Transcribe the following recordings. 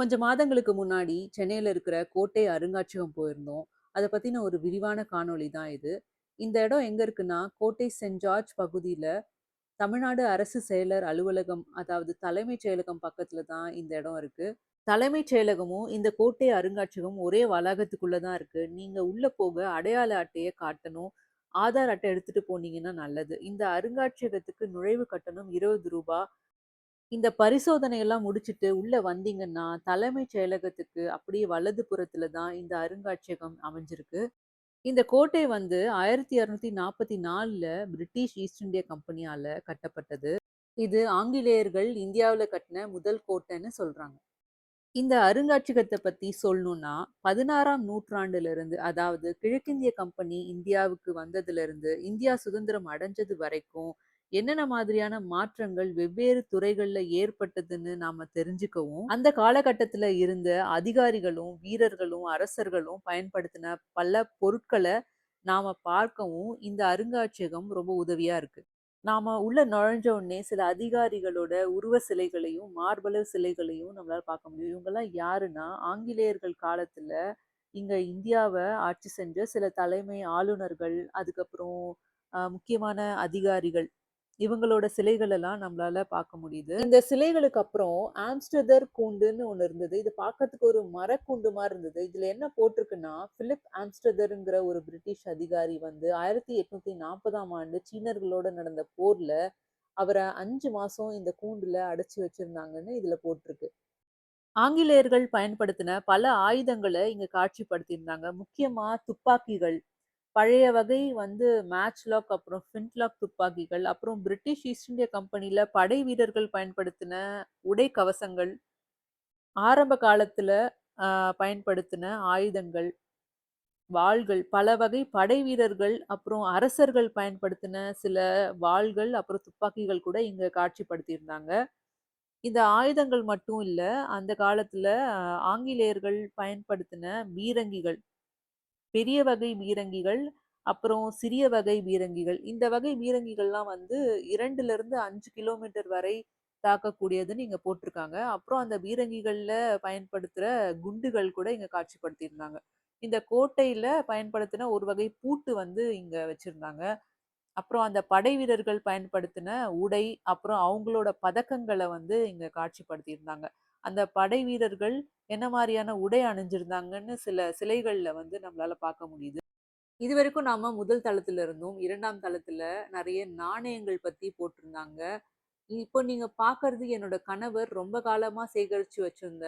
கொஞ்சம் மாதங்களுக்கு முன்னாடி சென்னையில இருக்கிற கோட்டை அருங்காட்சியகம் போயிருந்தோம். அத பத்தின ஒரு விரிவான காணொளி தான் இது. இந்த இடம் எங்க இருக்குன்னா, கோட்டை செயின்ட் ஜார்ஜ் பகுதியில தமிழ்நாடு அரசு செயலர் அலுவலகம், அதாவது தலைமைச் செயலகம் பக்கத்துல தான் இந்த இடம் இருக்கு. தலைமைச் செயலகமும், இந்த கோட்டை அருங்காட்சியகமும் ஒரே வளாகத்துக்குள்ள தான் இருக்கு. நீங்க உள்ள போக அடையாள அட்டைய காட்டணும். ஆதார் அட்டை எடுத்துட்டு போனீங்கன்னா நல்லது. இந்த அருங்காட்சியகத்துக்கு நுழைவு கட்டணம் ரூ. 20. இந்த பரிசோதனை எல்லாம் முடிச்சுட்டு உள்ள வந்தீங்கன்னா, தலைமைச் செயலகத்துக்கு அப்படியே வலது புறத்துல தான் இந்த அருங்காட்சியகம் அமைஞ்சிருக்கு. இந்த கோட்டை வந்து 1244ல பிரிட்டிஷ் ஈஸ்ட் இந்தியா கம்பெனியால கட்டப்பட்டது. இது ஆங்கிலேயர்கள் இந்தியாவுல கட்டின முதல் கோட்டைன்னு சொல்றாங்க. இந்த அருங்காட்சியகத்த பத்தி சொல்லணும்னா, 16ஆம் நூற்றாண்டிலிருந்து, அதாவது கிழக்கிந்திய கம்பெனி இந்தியாவுக்கு வந்ததிலிருந்து, இந்தியா சுதந்திரம் அடைஞ்சது வரைக்கும், என்னென்ன மாதிரியான மாற்றங்கள் வெவ்வேறு துறைகள்ல ஏற்பட்டதுன்னு நாம தெரிஞ்சுக்கவும், அந்த காலகட்டத்துல இருந்த அதிகாரிகளும், வீரர்களும், அரசர்களும் பயன்படுத்தின பல பொருட்கள நாம பார்க்கவும், இந்த அருங்காட்சியகம் ரொம்ப உதவியா இருக்கு. நாம உள்ள நுழைஞ்ச உடனே சில அதிகாரிகளோட உருவ சிலைகளையும், மார்பளவு சிலைகளையும் நம்மளால பார்க்க முடியும். இவங்கலாம் யாருன்னா, ஆங்கிலேயர்கள் காலத்துல இங்க இந்தியாவ ஆட்சி செஞ்ச சில தலைமை ஆளுநர்கள், அதுக்கப்புறம் முக்கியமான அதிகாரிகள். இவங்களோட சிலைகள் எல்லாம் நம்மளால பார்க்க முடியுது. இந்த சிலைகளுக்கு அப்புறம் ஆம்ஸ்டர்டர் கூண்டுன்னு ஒண்ணு இருந்தது. இது பார்க்கறதுக்கு ஒரு மரக்கூண்டு மாரி இருந்தது. இதுல என்ன போட்டிருக்குன்னா, பிலிப் ஆம்ஸ்டர்டர்ங்கிற ஒரு பிரிட்டிஷ் அதிகாரி வந்து 1840ஆம் ஆண்டு சீனர்களோட நடந்த போர்ல அவர 5 மாசம் இந்த கூண்டுல அடைச்சு வச்சிருந்தாங்கன்னு இதுல போட்டிருக்கு. ஆங்கிலேயர்கள் பயன்படுத்தின பல ஆயுதங்கள இங்க காட்சிப்படுத்தியிருந்தாங்க. முக்கியமா துப்பாக்கிகள். பழைய வகை வந்து மேட்ச்லாக், அப்புறம் ஃபிளின்ட்லாக் துப்பாக்கிகள், அப்புறம் பிரிட்டிஷ் ஈஸ்ட் இந்தியா கம்பெனில படை வீரர்கள் பயன்படுத்தின உடை கவசங்கள், ஆரம்ப காலத்துல பயன்படுத்தின ஆயுதங்கள், வாள்கள், பல வகை படை வீரர்கள், அப்புறம் அரசர்கள் பயன்படுத்தின சில வாள்கள், அப்புறம் துப்பாக்கிகள் கூட இங்க காட்சிப்படுத்தியிருந்தாங்க. இந்த ஆயுதங்கள் மட்டும் இல்ல, அந்த காலத்துல ஆங்கிலேயர்கள் பயன்படுத்தின பீரங்கிகள், பெரிய வகை பீரங்கிகள், அப்புறம் சிறிய வகை பீரங்கிகள். இந்த வகை பீரங்கிகள்லாம் வந்து 2லிருந்து 5 கிலோமீட்டர் வரை தாக்கக்கூடியதுன்னு இங்க போட்டிருக்காங்க. அப்புறம் அந்த பீரங்கிகள்ல பயன்படுத்துற குண்டுகள் கூட இங்க காட்சிப்படுத்தியிருந்தாங்க. இந்த கோட்டையில பயன்படுத்தின ஒரு வகை பூட்டு வந்து இங்க வச்சிருந்தாங்க. அப்புறம் அந்த படை வீரர்கள் பயன்படுத்தின உடை, அப்புறம் அவங்களோட பதக்கங்கள வந்து இங்க காட்சிப்படுத்தியிருந்தாங்க. அந்த படை வீரர்கள் என்ன மாரியான உடை அணிஞ்சிருந்தாங்கன்னு சில சிலைகள்ல வந்து நம்மளால பார்க்க முடியுது. இதுவரைக்கும் நாம முதல் தளத்துல இருந்தோம். 2ஆம் தளத்துல நெறைய நாணயங்கள் பத்தி போட்டிருந்தாங்க. இப்போ நீங்க பார்க்கறது என்னோட கணவர் ரொம்ப காலமா சேகரிச்சு வச்சிருந்த,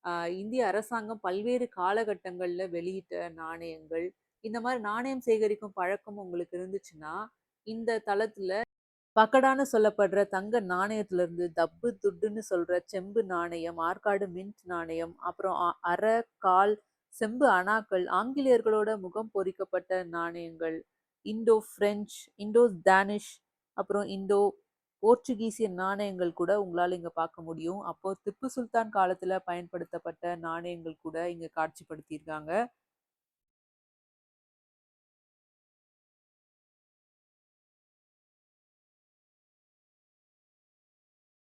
அ இந்திய அரசாங்கம் பல்வேறு காலகட்டங்கள்ல வெளியிட்ட நாணயங்கள். இந்த மாரி நாணயம் சேகரிக்கும் பழக்கம் உங்களுக்கு இருந்துச்சுன்னா, இந்த தளத்துல பக்கடான்னு சொல்லப்படுற தங்க நாணயத்திலிருந்து தப்பு துட்டுன்னு சொல்ற செம்பு நாணயம், ஆற்காடு மின்ட் நாணயம், அப்புறம் அரை, கால் செம்பு அணாக்கள், ஆங்கிலேயர்களோட முகம் பொறிக்கப்பட்ட நாணயங்கள், இந்தோ பிரெஞ்ச், இந்தோ தானிஷ், அப்புறம் இந்தோ போர்ச்சுகீசிய நாணயங்கள் கூட உங்களால இங்க பார்க்க முடியும். அப்போ திப்பு சுல்தான் காலத்துல பயன்படுத்தப்பட்ட நாணயங்கள் கூட இங்க காட்சிப்படுத்தியிருக்காங்க.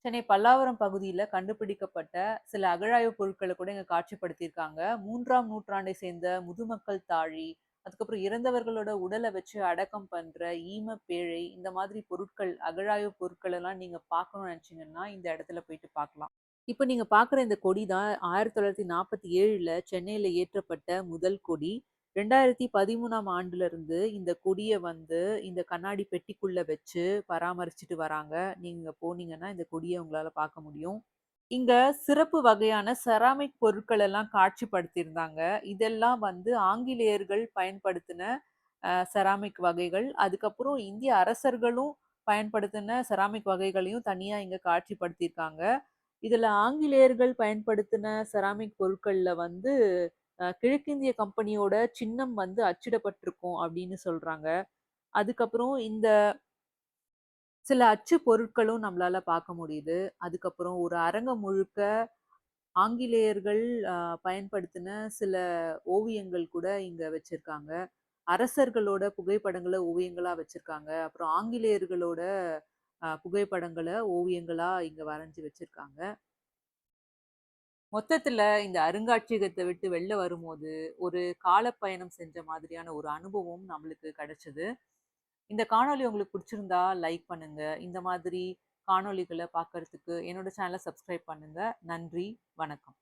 சென்னை பல்லாவரம் பகுதியில கண்டுபிடிக்கப்பட்ட சில அகழாய்வு பொருட்கள கூட இங்க காட்சிப்படுத்தியிருக்காங்க. 3ஆம் நூற்றாண்டை சேர்ந்த முதுமக்கள் தாழி, அதுக்கப்புறம் இறந்தவர்களோட உடல வச்சு அடக்கம் பண்ற ஈமப்பேழை, இந்த மாதிரி பொருட்கள், அகழாய்வு பொருட்கள் எல்லாம் நீங்க பார்க்கணும்னு நினைச்சீங்கன்னா, இந்த இடத்துல போயிட்டு பார்க்கலாம். இப்ப நீங்க பார்க்குற இந்த கொடி தான் 1947ல சென்னையில ஏற்றப்பட்ட முதல் கொடி. 2013ஆம் ஆண்டுல இருந்து இந்த கொடிய வந்து இந்த கண்ணாடி பெட்டிக்குள்ள வச்சு பராமரிச்சுட்டு வராங்க. நீங்க போனீங்கன்னா இந்த கொடிய உங்களால பார்க்க முடியும். இங்க சிறப்பு வகையான செராமிக் பொருட்கள் எல்லாம் காட்சிப்படுத்தியிருந்தாங்க. இதெல்லாம் வந்து ஆங்கிலேயர்கள் பயன்படுத்தின செராமிக் வகைகள். அதுக்கப்புறம் இந்திய அரசர்களும் பயன்படுத்தின செராமிக் வகைகளையும் தனியா இங்க காட்சிப்படுத்தியிருக்காங்க. இதுல ஆங்கிலேயர்கள் பயன்படுத்தின செராமிக் பொருட்கள்ல வந்து கிழக்கிந்திய கம்பெனியோட சின்னம் வந்து அச்சிடப்பட்டிருக்கும் அப்படின்னு சொல்றாங்க. அதுக்கப்புறம் இந்த சில அச்சு பொருட்களும் நம்மளால பார்க்க முடியுது. அதுக்கப்புறம் ஒரு அரங்கம் முழுக்க ஆங்கிலேயர்கள் அ பயன்படுத்தின சில ஓவியங்கள் கூட இங்க வச்சிருக்காங்க. அரசர்களோட புகைப்படங்கள ஓவியங்களா வச்சிருக்காங்க. அப்புறம் ஆங்கிலேயர்களோட புகைப்படங்கள ஓவியங்களா இங்க வரைஞ்சு வச்சிருக்காங்க. மொத்தத்துல இந்த அருங்காட்சியகத்த விட்டு வெளில வரும்போது, ஒரு காலப்பயணம் செஞ்ச மாதிரியான ஒரு அனுபவம் நம்மளுக்கு கிடைச்சது. இந்த காணொளி உங்களுக்கு பிடிச்சிருந்தா லைக் பண்ணுங்க. இந்த மாதிரி காணொளிகள பார்க்கறதுக்கு என்னோட சேனல சப்ஸ்கிரைப் பண்ணுங்க. நன்றி, வணக்கம்.